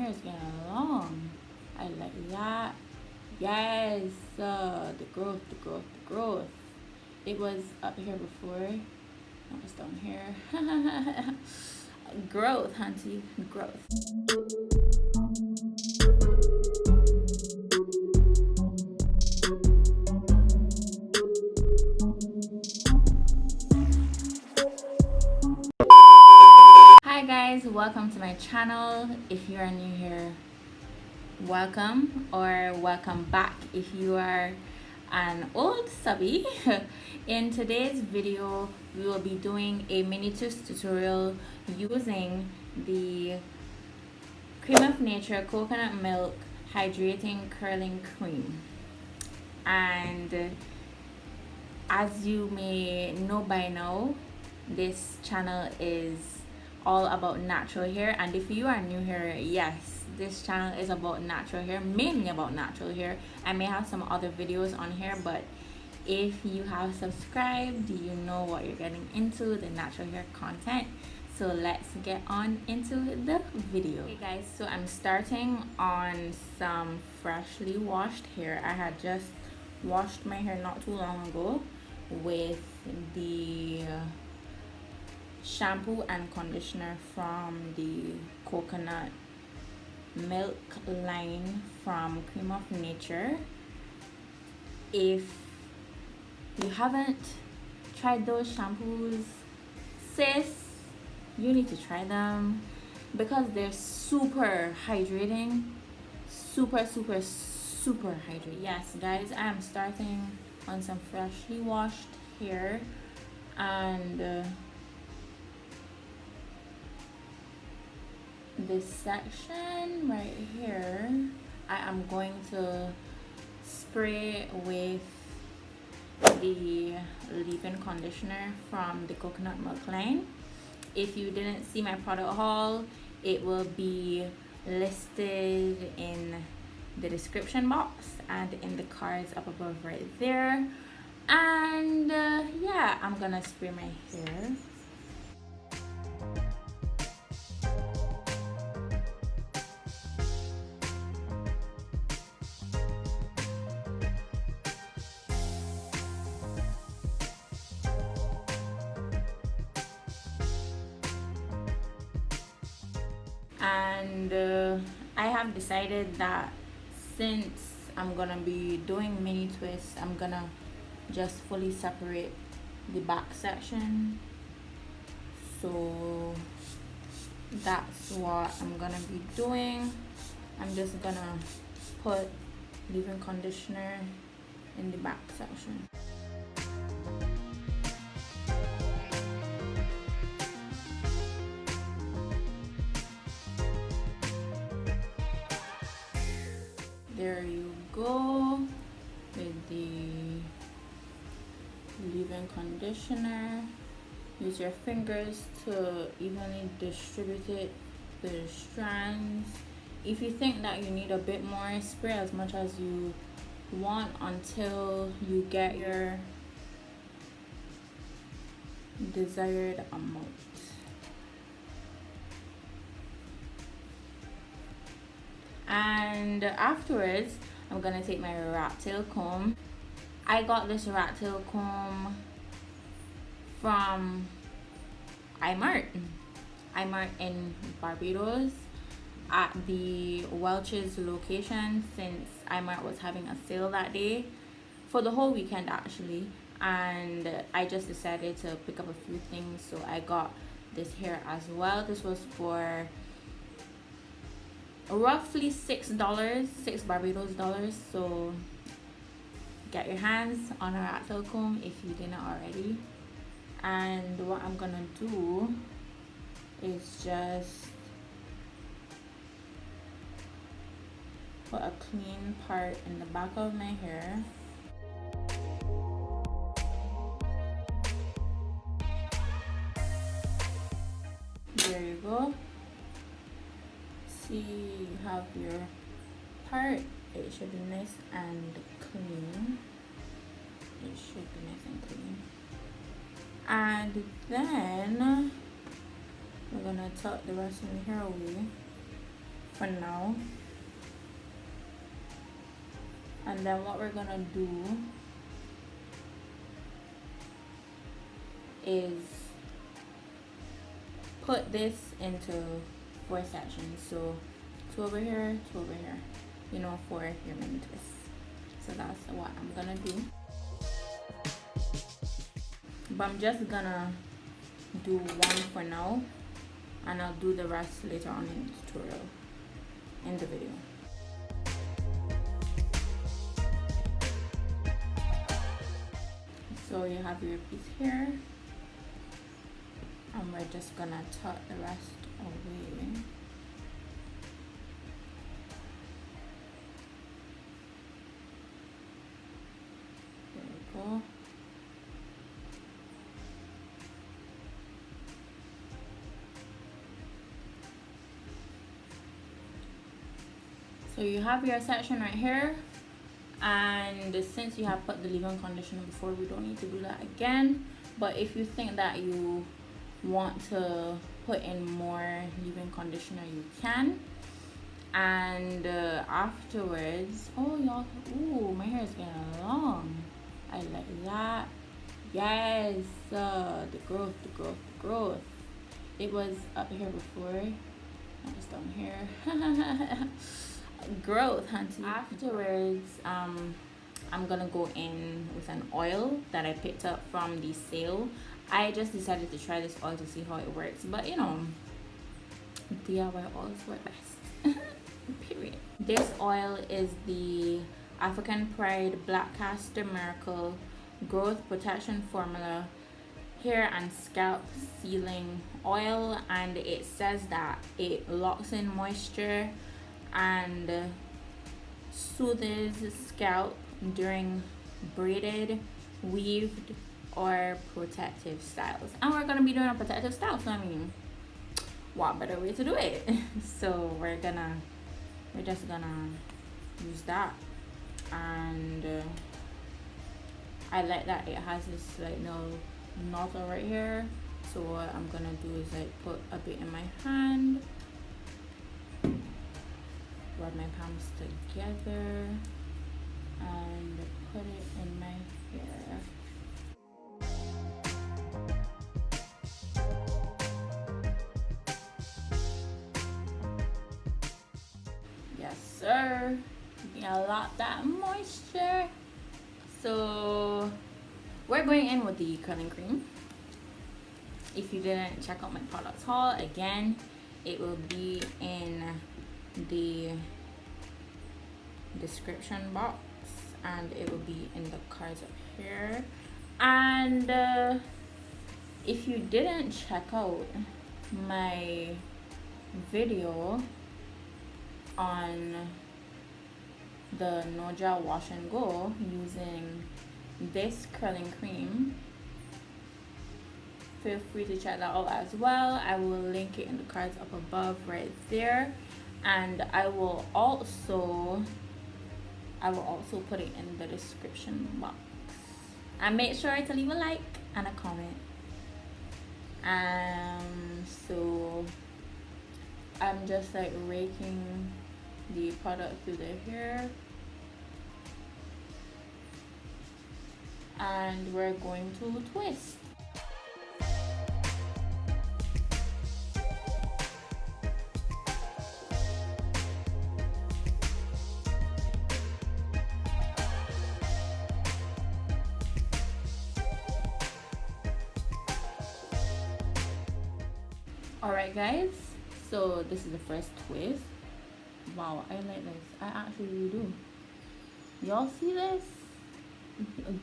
hair is getting long. I like that. Yes, the growth. It was up here before. Now it's down here. Growth, hunty, growth. Hi guys, welcome to my channel. If you are new here, welcome, or welcome back if you are an old subby. In today's video we will be doing a mini twist tutorial using the Creme of Nature coconut milk hydrating curling cream. And as you may know by now, this channel is all about natural hair, and if you are new here, yes, this channel is about natural hair, mainly about natural hair. I may have some other videos on here, but if you have subscribed, you know what you're getting into, the natural hair content. So let's get on into the video. Okay guys, so I'm starting on some freshly washed hair. I had just washed my hair not too long ago with the shampoo and conditioner from the coconut milk line from Creme of Nature. If you haven't tried those shampoos, sis, you need to try them because they're super hydrating. Super hydrating. Yes guys, I am starting on some freshly washed hair, and this section right here I am going to spray with the leave-in conditioner from the coconut milk line. If you didn't see my product haul, it will be listed in the description box and in the cards up above right there. And yeah, I'm gonna spray my hair. And I have decided that since I'm gonna be doing mini twists, I'm gonna just fully separate the back section. So that's what I'm gonna be doing. I'm just gonna put leave-in conditioner in the back section. There you go with the leave-in conditioner. Use your fingers to evenly distribute it to the strands. If you think that you need a bit more, spray as much as you want until you get your desired amount. And afterwards, I'm gonna take my rat tail comb. I got this rat tail comb from iMart in Barbados at the Welch's location, since iMart was having a sale that day for the whole weekend actually, and I just decided to pick up a few things, so I got this here as well. This was for roughly $6 Barbados dollars. So get your hands on a rat tail comb if you didn't already. And what I'm gonna do is just put a clean part in the back of my hair. There you go. See, you have your part. It should be nice and clean. It should be nice and clean. And then we're gonna tuck the rest of the hair away for now. And then what we're gonna do is put this into 4 sections. So 2 over here, 2 over here, you know, 4 your mini twists. So that's what I'm gonna do. But I'm just gonna do 1 for now, and I'll do the rest later on in the tutorial, in the video. So you have your piece here, and we're just gonna tuck the rest away. There we go. So you have your section right here, and since you have put the leave-in conditioner before, we don't need to do that again. But if you think that you want to put in more leave-in conditioner, you can. And afterwards, oh y'all, ooh, my hair is getting long. I like that. Yes, the growth, the growth, the growth. It was up here before, now it's down here. Growth, hunty. Afterwards, I'm gonna go in with an oil that I picked up from the sale. I just decided to try this oil to see how it works, but you know, DIY oils work best. Period. This oil is the African Pride Black Castor Miracle Growth Protection Formula Hair and Scalp Sealing Oil, and it says that it locks in moisture and soothes scalp during braided, weaved, or protective styles. And we're gonna be doing a protective style, so I mean, what better way to do it? So we're just gonna use that. And I like that it has this like little nozzle right here. So what I'm gonna do is like put a bit in my hand, rub my palms together, and put it in my hair. Yes, sir. A lot that moisture. So we're going in with the curling cream. If you didn't check out my products haul, again, it will be in the description box, and it will be in the cards up here. And if you didn't check out my video on the no gel wash and go using this curling cream, feel free to check that out as well. I will link it in the cards up above right there, and I will also put it in the description box. And make sure to leave a like and a comment. So I'm just like raking the product through the hair, and we're going to twist. Alright guys, so this is the first twist. Wow, I like this. I actually really do. Y'all see this?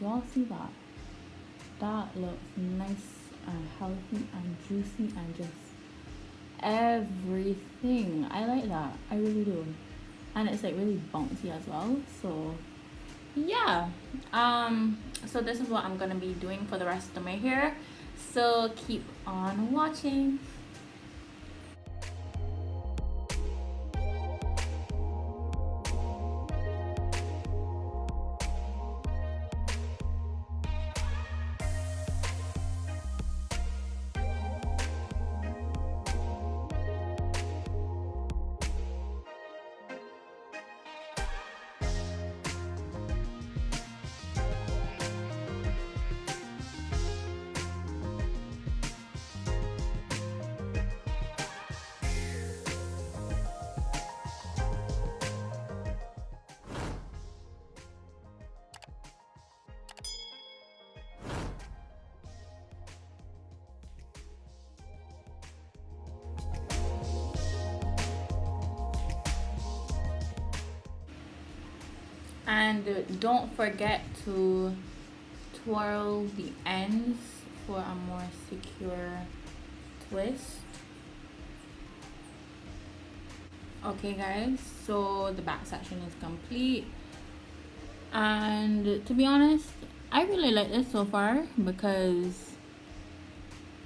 Y'all see that? That looks nice and healthy and juicy and just everything. I like that. I really do. And it's like really bouncy as well. So yeah. So this is what I'm gonna be doing for the rest of my hair. So keep on watching. And don't forget to twirl the ends for a more secure twist. Okay guys, so the back section is complete, and to be honest, I really like this so far because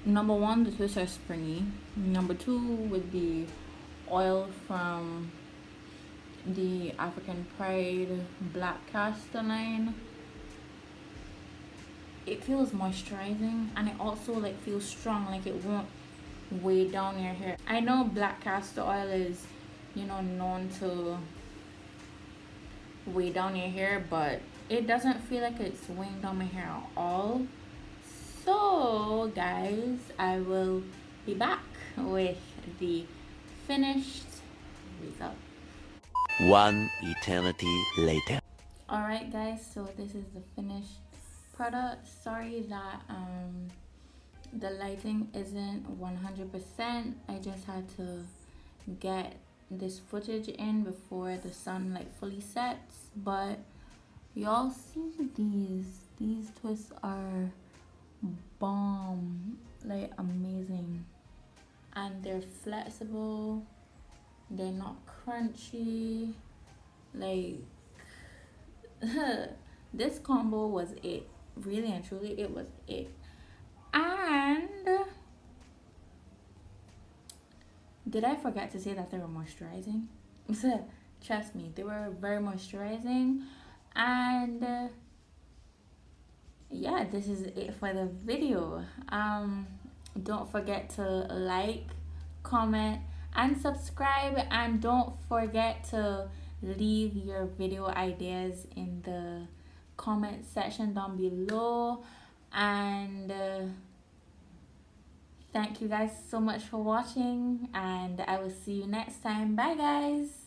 number one, the twists are springy. Number two, with the oil from the African Pride Black Castor line, it feels moisturizing, and it also like feels strong, like it won't weigh down your hair. I know black castor oil is, you know, known to weigh down your hair, but it doesn't feel like it's weighing down my hair at all. So guys, I will be back with the finished result. One eternity later. Alright guys, so this is the finished product. Sorry that the lighting isn't 100%. I just had to get this footage in before the sun like fully sets, but y'all see these twists are bomb, like amazing, and they're flexible, they're not crunchy, like this combo was it, really and truly it was it. And did I forget to say that they were moisturizing? Trust me, they were very moisturizing. And yeah, this is it for the video. Don't forget to like, comment, and subscribe, and don't forget to leave your video ideas in the comment section down below. And thank you guys so much for watching, and I will see you next time. Bye guys.